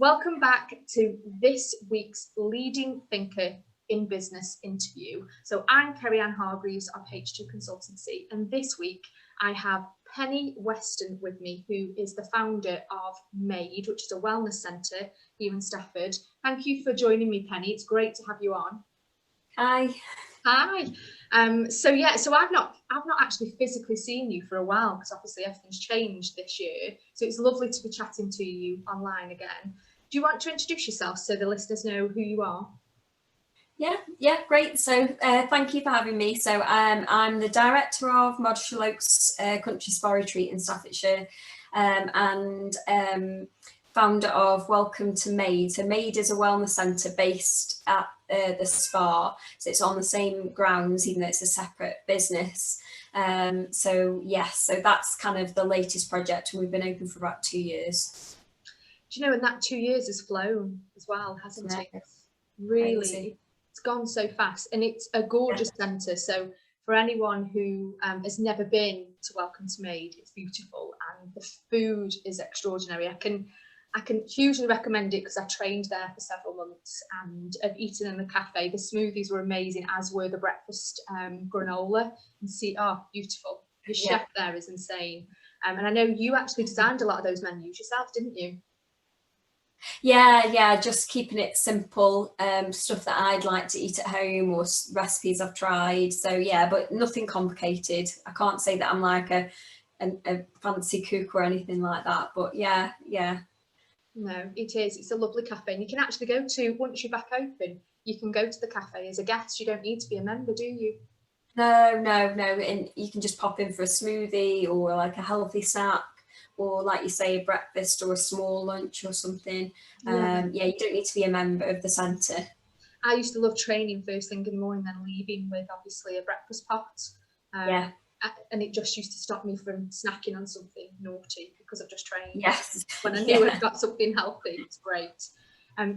Welcome back to this week's Leading Thinker in Business interview. So I'm Kerri-Ann Hargreaves of H2 Consultancy, and this week I have Penny Weston with me, who is the founder of MADE, which is a wellness centre here in Stafford. Thank you for joining me, Penny. It's great to have you on. Hi. Hi. So I've not actually physically seen you for a while, because obviously everything's changed this year. So it's lovely to be chatting to you online again. Do you want to introduce yourself so the listeners know who you are? Yeah, great. So thank you for having me. So I'm the director of Modishall Oaks Country Spa Retreat in Staffordshire, and founder of Welcome to MADE. So MADE is a wellness centre based at the spa. So it's on the same grounds, even though it's a separate business. So that's kind of the latest project, and we've been open for about 2 years. Do you know, and that 2 years has flown as well, hasn't it? Really, crazy. It's gone so fast, and it's a gorgeous centre. So for anyone who has never been to Welcome to MADE, it's beautiful, and the food is extraordinary. I can hugely recommend it because I trained there for several months and have eaten in the cafe. The smoothies were amazing, as were the breakfast granola. And beautiful. Your chef there is insane. And I know you actually designed a lot of those menus yourself, didn't you? Yeah, just keeping it simple, stuff that I'd like to eat at home or recipes I've tried. So yeah, but nothing complicated. I can't say that I'm like a fancy cook or anything like that, but yeah. No, it is. It's a lovely cafe, and you can actually go to, once you're back open, you can go to the cafe as a guest. You don't need to be a member, do you? No, and you can just pop in for a smoothie or like a healthy snack, or like you say, a breakfast or a small lunch or something. You don't need to be a member of the centre. I used to love training first thing in the morning, then leaving with obviously a breakfast pot. And it just used to stop me from snacking on something naughty because I've just trained. Yes. When I knew I'd got something healthy, it's great.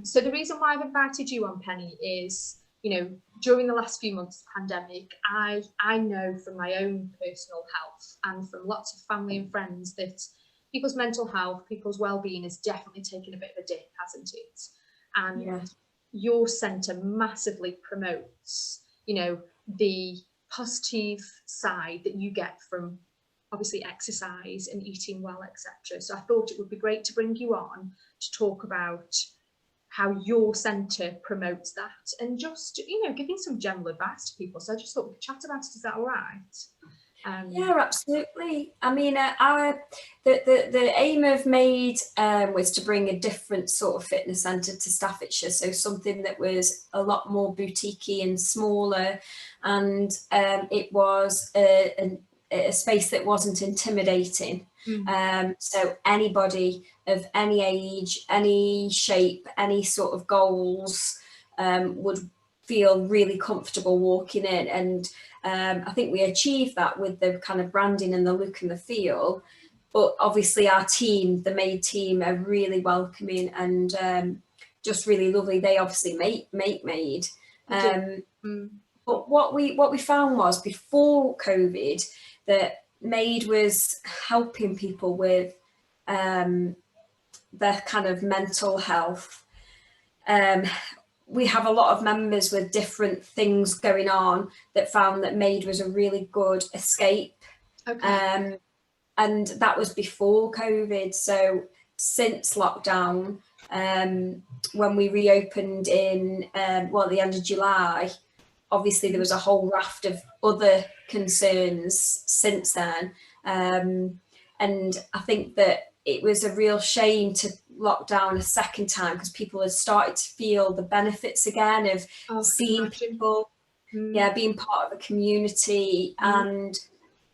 So the reason why I've invited you on, Penny, is, you know, during the last few months of the pandemic, I know from my own personal health and from lots of family and friends that people's mental health, people's well-being has definitely taken a bit of a dip, hasn't it? And your centre massively promotes, you know, the positive side that you get from obviously exercise and eating well, etc. So I thought it would be great to bring you on to talk about how your centre promotes that, and just, you know, giving some general advice to people. So I just thought we could chat about it. Is that all right? Yeah, absolutely. I mean, the aim of MADE was to bring a different sort of fitness centre to Staffordshire, so something that was a lot more boutiquey and smaller, and it was a space that wasn't intimidating. So anybody of any age, any shape, any sort of goals would feel really comfortable walking in, and I think we achieved that with the kind of branding and the look and the feel. But obviously our team, the MADE team, are really welcoming and just really lovely. They obviously make MADE. But what we found was, before COVID, that MADE was helping people with their kind of mental health. We have a lot of members with different things going on that found that MADE was a really good escape. And that was before COVID. So since lockdown, when we reopened in the end of July, obviously there was a whole raft of other concerns since then. And I think that it was a real shame to lock down a second time, because people had started to feel the benefits again of seeing people, being part of a community. And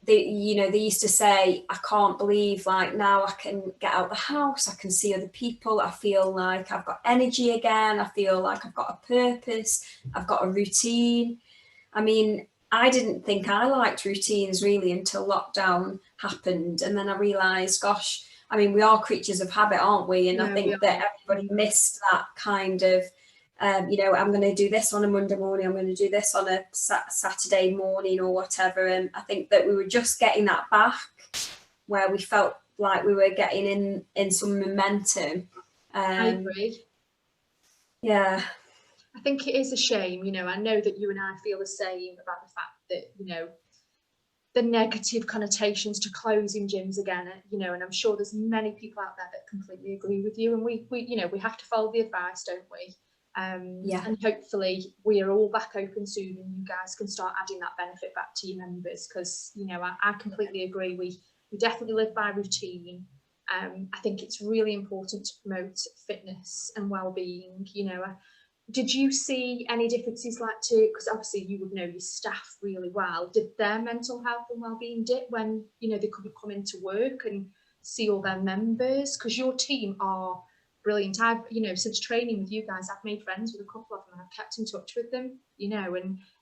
they used to say, I can't believe, like, now I can get out the house, I can see other people, I feel like I've got energy again, I feel like I've got a purpose, I've got a routine. I mean, I didn't think I liked routines really until lockdown happened, and then I realised, gosh, I mean, we are creatures of habit, aren't we? And I think that everybody missed that kind of, I'm going to do this on a Monday morning, I'm going to do this on a Saturday morning or whatever. And I think that we were just getting that back, where we felt like we were getting in some momentum. I agree. Yeah. I think it is a shame, you know, I know that you and I feel the same about the fact that, you know, the negative connotations to closing gyms again, you know, and I'm sure there's many people out there that completely agree with you, and we you know, we have to follow the advice, don't we? Yeah. And hopefully we are all back open soon and you guys can start adding that benefit back to your members, because, you know, I completely agree. We definitely live by routine. I think it's really important to promote fitness and well-being. You know, did you see any differences, like, to, because obviously you would know your staff really well, did their mental health and well-being dip when, you know, they couldn't come into work and see all their members? Because your team are brilliant. I've, you know, since training with you guys, I've made friends with a couple of them and I've kept in touch with them, you know,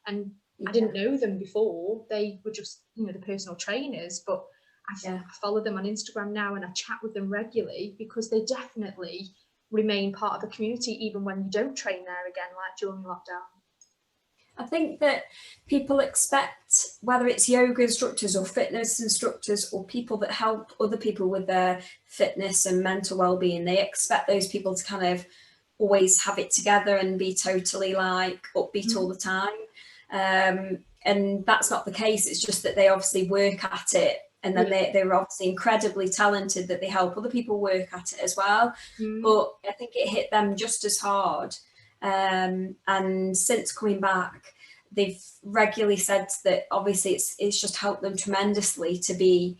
and I didn't know them before. They were just, you know, the personal trainers, but I follow them on Instagram now and I chat with them regularly, because they definitely remain part of the community even when you don't train there again, like during lockdown. I think that people expect, whether it's yoga instructors or fitness instructors or people that help other people with their fitness and mental well-being, they expect those people to kind of always have it together and be totally like upbeat all the time. And that's not the case. It's just that they obviously work at it. And then they're obviously incredibly talented that they help other people work at it as well. But I think it hit them just as hard. And since coming back, they've regularly said that obviously it's just helped them tremendously to be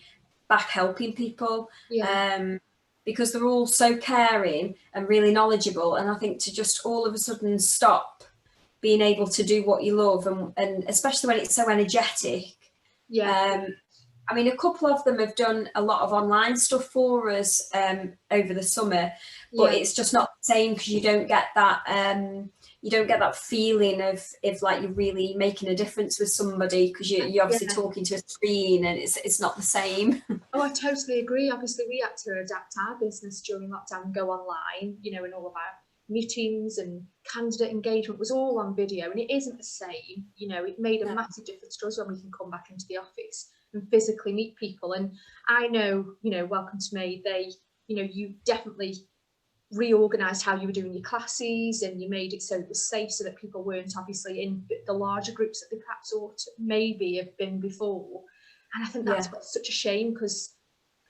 back helping people. Because they're all so caring and really knowledgeable. And I think to just all of a sudden stop being able to do what you love, and especially when it's so energetic. I mean, a couple of them have done a lot of online stuff for us over the summer, but it's just not the same, because you don't get that feeling of like you're really making a difference with somebody, because you're obviously talking to a screen, and it's not the same. Oh, I totally agree. Obviously, we had to adapt our business during lockdown and go online, you know, and all of our meetings and candidate engagement was all on video, and it isn't the same. You know, it made a massive difference to us when we can come back into the office and physically meet people. And I know, you know, Welcome to Me, they, you know, you definitely reorganized how you were doing your classes, and you made it so it was safe, so that people weren't obviously in the larger groups that they perhaps ought to maybe have been before. And I think that's such a shame, because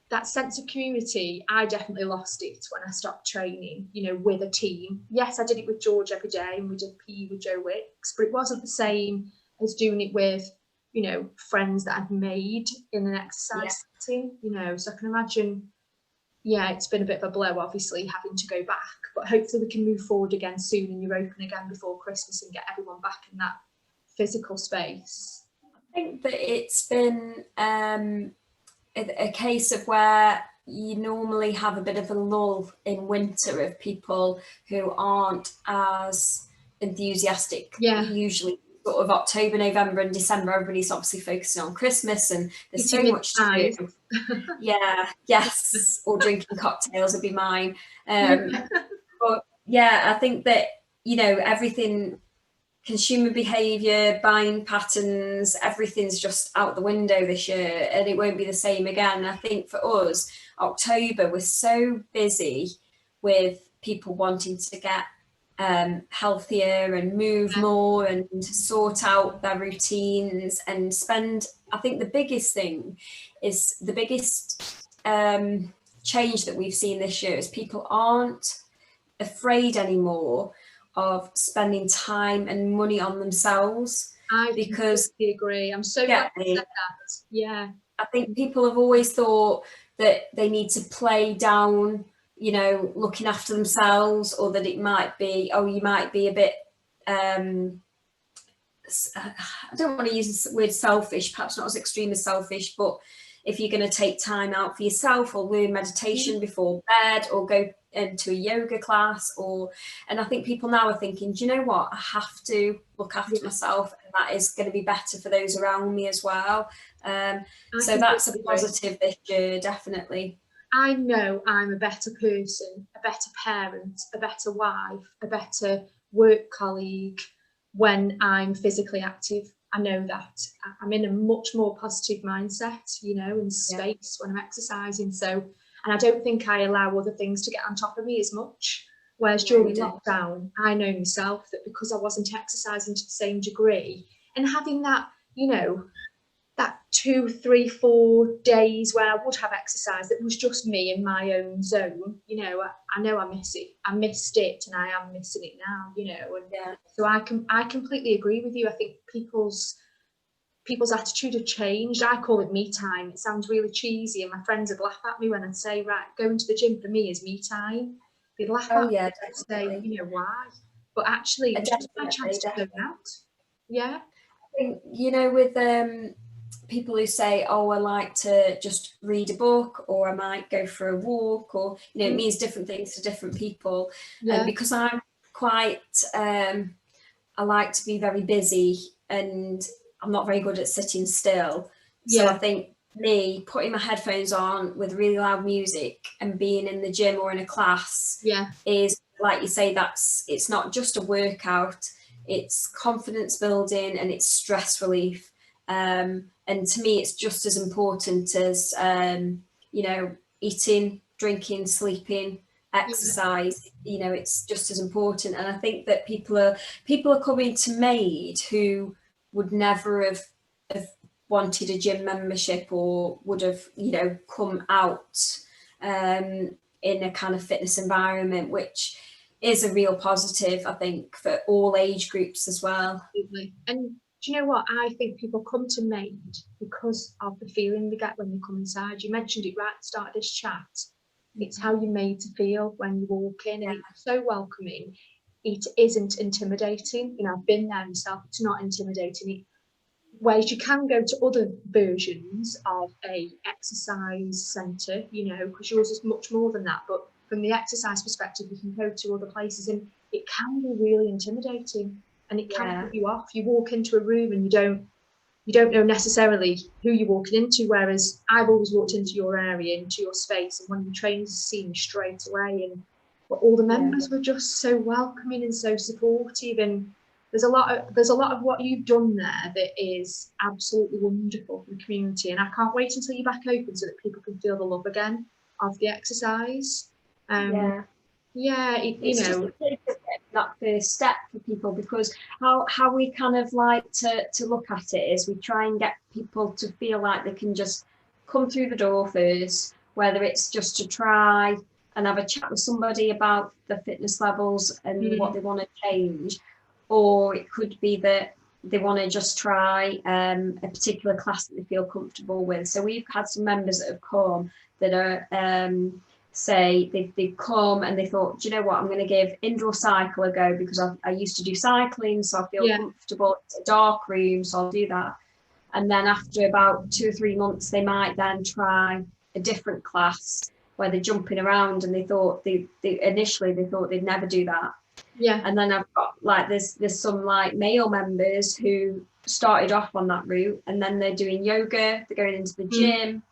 that sense of community, I definitely lost it when I stopped training, you know, with a team. Yes, I did it with George every day and we did PE with Joe Wicks, but it wasn't the same as doing it with, you know, friends that I'd made in an exercise setting, you know. So I can imagine, it's been a bit of a blow, obviously, having to go back, but hopefully we can move forward again soon and you're open again before Christmas and get everyone back in that physical space. I think that it's been a case of where you normally have a bit of a lull in winter of people who aren't as enthusiastic. Usually sort of October, November and December, everybody's obviously focusing on Christmas and there's so much to do. Or drinking cocktails would be mine. But I think that, you know, everything, consumer behaviour, buying patterns, everything's just out the window this year, and it won't be the same again. And I think for us, October was so busy with people wanting to get healthier and move more and sort out their routines and spend. I think the biggest thing is the biggest change that we've seen this year is people aren't afraid anymore of spending time and money on themselves. I completely agree. I'm so glad you said that. I think people have always thought that they need to play down, you know, looking after themselves, or that it might be, you might be a bit, I don't want to use the word selfish, perhaps not as extreme as selfish, but if you're going to take time out for yourself or learn meditation before bed or go into a yoga class, and I think people now are thinking, do you know what, I have to look after myself, and that is going to be better for those around me as well. So that's a positive this year, definitely. I know I'm a better person, a better parent, a better wife, a better work colleague when I'm physically active. I know that I'm in a much more positive mindset, you know, and space when I'm exercising. So And I don't think I allow other things to get on top of me as much. Whereas during lockdown, I know myself that because I wasn't exercising to the same degree, and having that, you know, that 2, 3, 4 days where I would have exercise that was just me in my own zone, you know, I know I miss it. I missed it, and I am missing it now, you know. And so I completely agree with you. I think people's attitude have changed. I call it me time. It sounds really cheesy, and my friends would laugh at me when I'd say, right, going to the gym for me is me time. They'd laugh at me and say, you know, why? But actually, it's just my chance to zone out. Yeah. I think, you know, with people who say, oh, I like to just read a book, or I might go for a walk, or, you know, it means different things to different people. And because I'm quite, I like to be very busy, and I'm not very good at sitting still. So I think me putting my headphones on with really loud music and being in the gym or in a class is, like you say, it's not just a workout, it's confidence building and it's stress relief. And to me, it's just as important as, you know, eating, drinking, sleeping, exercise. You know, it's just as important. And I think that people are coming to Made who would never have wanted a gym membership, or would have, you know, come out in a kind of fitness environment, which is a real positive, I think, for all age groups as well. Absolutely. And do you know what? I think people come to Made because of the feeling they get when they come inside. You mentioned it right at the start of this chat. It's how you're made to feel when you walk in, and it's so welcoming. It isn't intimidating. You know, I've been there myself. It's not intimidating. Whereas you can go to other versions of a exercise centre, you know, because yours is much more than that. But from the exercise perspective, you can go to other places, and it can be really intimidating, and it can put you off. You walk into a room and you don't know necessarily who you're walking into, whereas I've always walked into your area, into your space, and one of the trainers has seen me straight away, and but all the members were just so welcoming and so supportive, and there's a lot of what you've done there that is absolutely wonderful for the community, and I can't wait until you're back open so that people can feel the love again of the exercise. It's just a bit of that first step for people, because how we kind of like to look at it is we try and get people to feel like they can just come through the door first, whether it's just to try and have a chat with somebody about the fitness levels and what they want to change, or it could be that they want to just try a particular class that they feel comfortable with. So we've had some members that have come that are say they've come and they thought, do you know what, I'm going to give indoor cycle a go because I used to do cycling, so I feel comfortable. It's a dark room, so I'll do that. And then after about 2 or 3 months, they might then try a different class where they're jumping around, and they thought they initially thought they'd never do that. And then I've got like there's some like male members who started off on that route, and then they're doing yoga, they're going into the gym,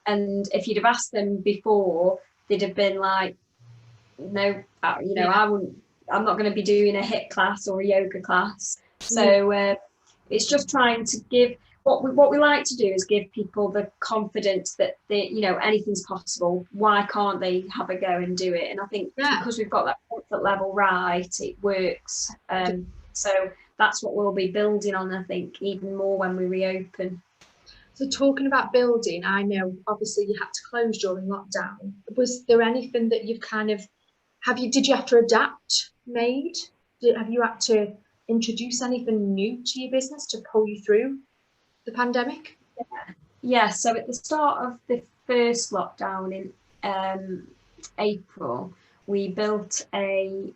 and if you'd have asked them before, they'd have been like, no, you know, I'm not going to be doing a HIIT class or a yoga class. So it's just trying to give, what we like to do is give people the confidence that they, you know, anything's possible. Why can't they have a go and do it? And I think because we've got that comfort level right, it works. So that's what we'll be building on, I think, even more when we reopen. So talking about building, I know obviously you had to close during lockdown. Was there anything that you've kind of, did you have to adapt, Made? Have you had to introduce anything new to your business to pull you through the pandemic? Yeah, so at the start of the first lockdown in April, we built a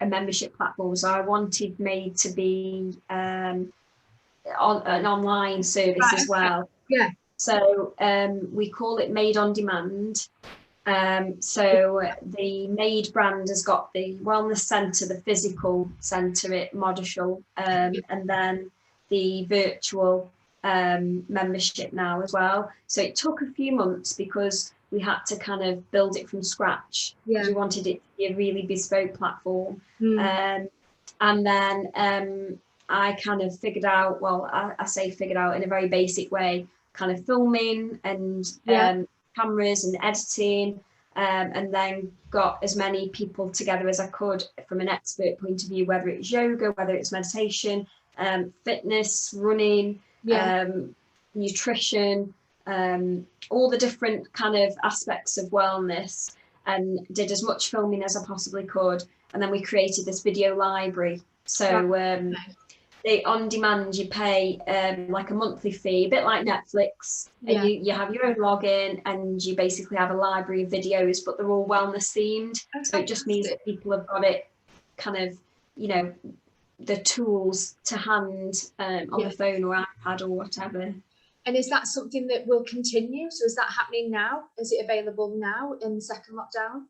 membership platform. So I wanted Made to be on an online service as well. So we call it Made on Demand. So the Made brand has got the wellness centre, the physical centre at Modishall, and then the virtual membership now as well. So it took a few months because we had to kind of build it from scratch. We wanted it to be a really bespoke platform. And then I kind of figured out, well, I say figured out in a very basic way, kind of filming and cameras and editing, and then got as many people together as I could from an expert point of view, whether it's yoga, whether it's meditation, fitness, running, nutrition, all the different kind of aspects of wellness, and did as much filming as I possibly could. And then we created this video library. So they on demand, you pay like a monthly fee, a bit like Netflix, and you have your own login, and you basically have a library of videos, but they're all wellness themed. So it just means that people have got it kind of, you know, the tools to hand on the phone or iPad or whatever. And is that something that will continue? So is that happening now? Is it available now in the second lockdown?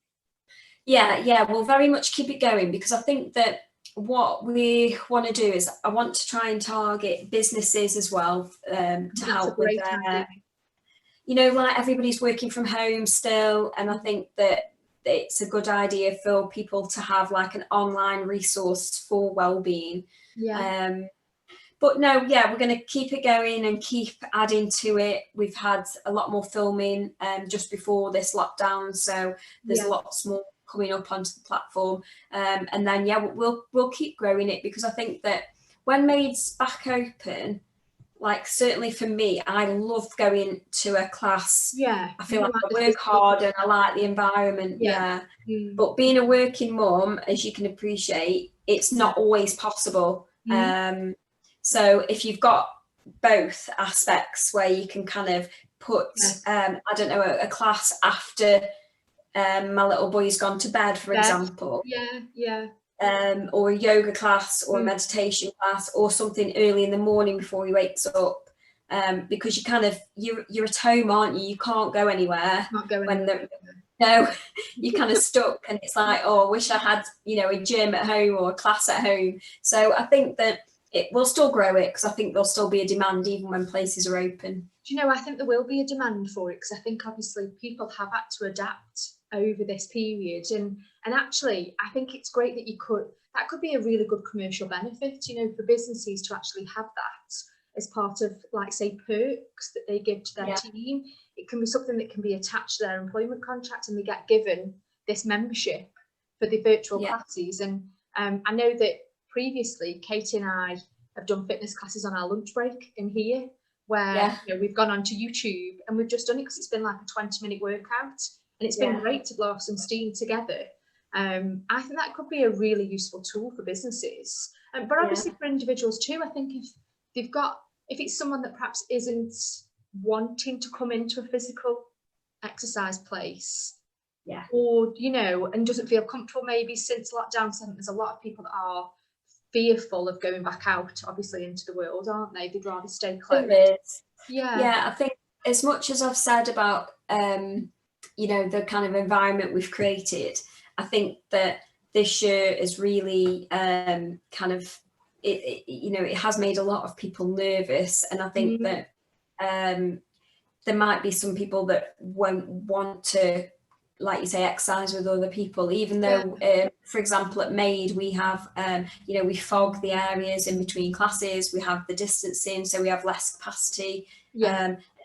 Yeah, we'll very much keep it going, because I think that what we want to do is I want to try and target businesses as well, to help with you know, like everybody's working from home still, and I think that it's a good idea for people to have like an online resource for wellbeing. But no, we're going to keep it going and keep adding to it. We've had a lot more filming just before this lockdown, so there's lots more coming up onto the platform, and then we'll keep growing it, because I think that when Maid's back open, like certainly for me, I love going to a class. I feel like I work hard and I like the environment. But being a working mum, as you can appreciate, it's not always possible. So if you've got both aspects where you can kind of put I don't know, a class after my little boy's gone to bed, for example, or a yoga class or a meditation class, or something early in the morning before he wakes up, because you're at home, aren't you? You can't go anywhere you're kind of stuck, and it's like, oh, I wish I had, you know, a gym at home or a class at home. So I think that it will still grow it, because I think there'll still be a demand even when places are open. Do you know, I think there will be a demand for it, because I think obviously people have had to adapt over this period, and actually I think it's great that that could be a really good commercial benefit, you know, for businesses to actually have that as part of, like, say, perks that they give to their team. It can be something that can be attached to their employment contract, and they get given this membership for the virtual classes. And I know that previously Katie and I have done fitness classes on our lunch break in here, where you know, we've gone onto YouTube and we've just done it because it's been like a 20-minute workout, and it's been great to blow off some steam together. I think that could be a really useful tool for businesses, but obviously for individuals too. I think if it's someone that perhaps isn't wanting to come into a physical exercise place, or, you know, and doesn't feel comfortable maybe since lockdown. So I think there's a lot of people that are fearful of going back out, obviously, into the world, aren't they? They'd rather stay close. I think as much as I've said about you know, the kind of environment we've created, I think that this year is really kind of you know, it has made a lot of people nervous, and I think that there might be some people that won't want to, like you say, exercise with other people, even though for example at Maid we have you know, we fog the areas in between classes, we have the distancing, so we have less capacity.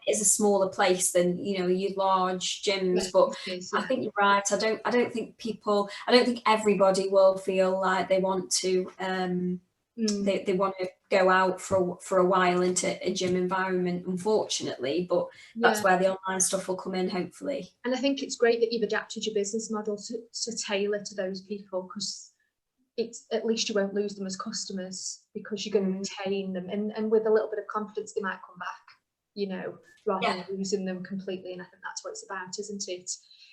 It's a smaller place than, you know, your large gyms, but I think you're right. I don't think everybody will feel like they want to they want to go out for a while into a gym environment, unfortunately, but that's where the online stuff will come in, hopefully. And I think it's great that you've adapted your business model to tailor to those people, because it's, at least you won't lose them as customers, because you're going to retain them, and with a little bit of confidence they might come back, you know, rather than losing them completely. And I think that's what it's about, isn't it?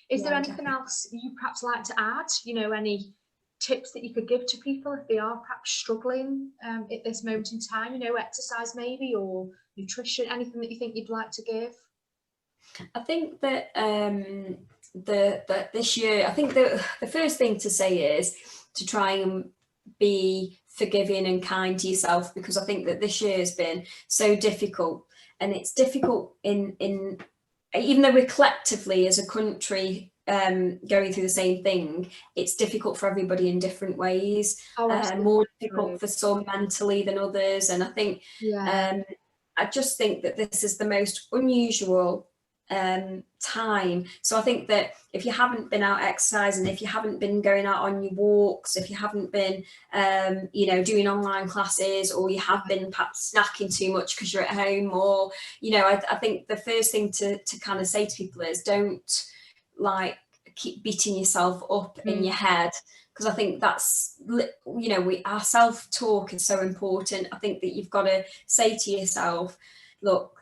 Is there anything else you perhaps like to add, you know, any tips that you could give to people if they are perhaps struggling at this moment in time, you know, exercise maybe, or nutrition, anything that you think you'd like to give? I think that this year, I think the first thing to say is to try and be forgiving and kind to yourself, because I think that this year has been so difficult, and it's difficult in even though we're collectively as a country going through the same thing, it's difficult for everybody in different ways. More difficult for some mentally than others, and I think I just think that this is the most unusual time. So I think that if you haven't been out exercising, if you haven't been going out on your walks, if you haven't been doing online classes, or you have been perhaps snacking too much because you're at home, or I think the first thing to kind of say to people is, don't like keep beating yourself up in your head, because I think that's our self-talk is so important. I think that you've got to say to yourself, look,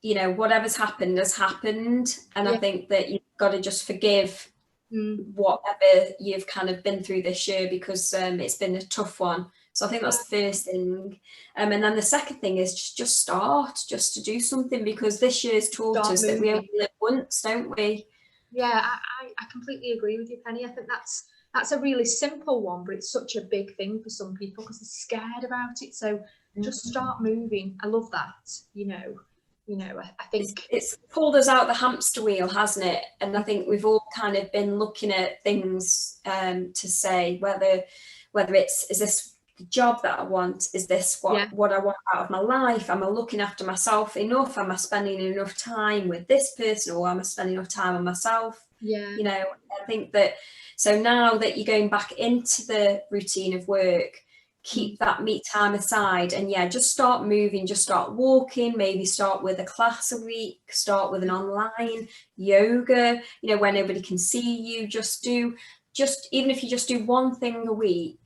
whatever's happened has happened, and I think that you've got to just forgive whatever you've kind of been through this year, because it's been a tough one. So I think that's the first thing, and then the second thing is just to do something, because this year's taught us that we only live once, don't we? Yeah, I completely agree with you, Penny. I think that's a really simple one, but it's such a big thing for some people because they're scared about it. So just start moving. I love that. I think it's pulled us out the hamster wheel, hasn't it? And I think we've all kind of been looking at things to say whether is this the job that I want? Is this what I want out of my life? Am I looking after myself enough? Am I spending enough time with this person, or am I spending enough time on myself? I think that, so now that you're going back into the routine of work, keep that me time aside, and just start moving, just start walking, maybe start with a class a week, start with an online yoga, where nobody can see you. Even if you just do one thing a week,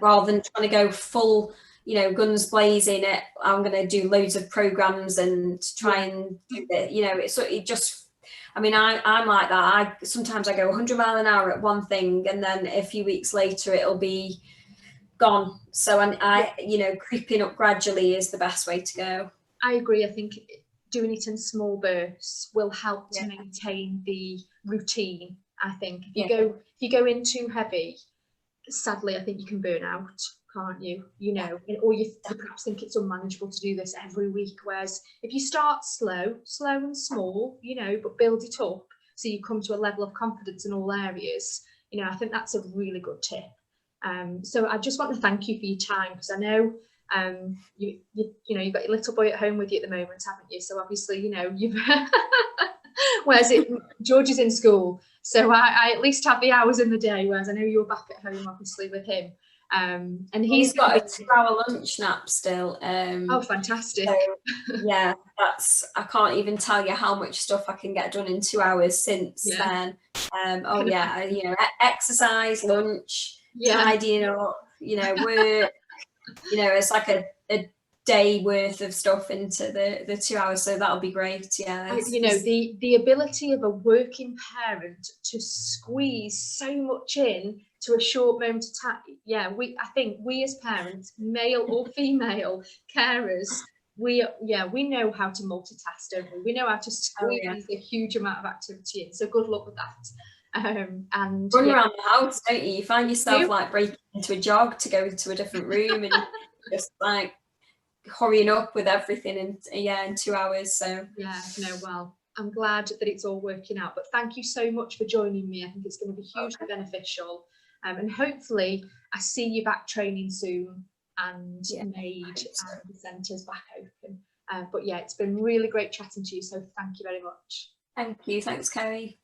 rather than trying to go full, guns blazing at, I'm going to do loads of programs and try and do it. I'm like that. Sometimes I go 100 miles an hour at one thing, and then a few weeks later it'll be gone. So creeping up gradually is the best way to go. I agree. I think doing it in small bursts will help to maintain the routine. I think if you go in too heavy, sadly, I think you can burn out, can't you? Or you perhaps think it's unmanageable to do this every week. Whereas if you start slow and small, but build it up so you come to a level of confidence in all areas. I think that's a really good tip. So I just want to thank you for your time, because I know you've got your little boy at home with you at the moment, haven't you? So obviously, you've whereas George is in school, so I at least have the hours in the day, whereas I know you're back at home obviously with him. And he's got a 2-hour lunch nap still. Oh, fantastic. So, I can't even tell you how much stuff I can get done in 2 hours since then. Exercise, lunch, tidying up, work, it's like a day worth of stuff into the 2 hours, so that'll be great. The ability of a working parent to squeeze so much in to a short moment of time. I think we as parents, male or female carers, we know how to multitask, don't we? We know how to squeeze a huge amount of activity in, so good luck with that. And run around the house, don't you? You find yourself like breaking into a jog to go to a different room and just like hurrying up with everything in 2 hours. So well, I'm glad that it's all working out, but thank you so much for joining me. I think it's going to be hugely beneficial, and hopefully I see you back training soon and made the centres back open. But it's been really great chatting to you, so thank you very much. Thank you. Thanks, Kerri.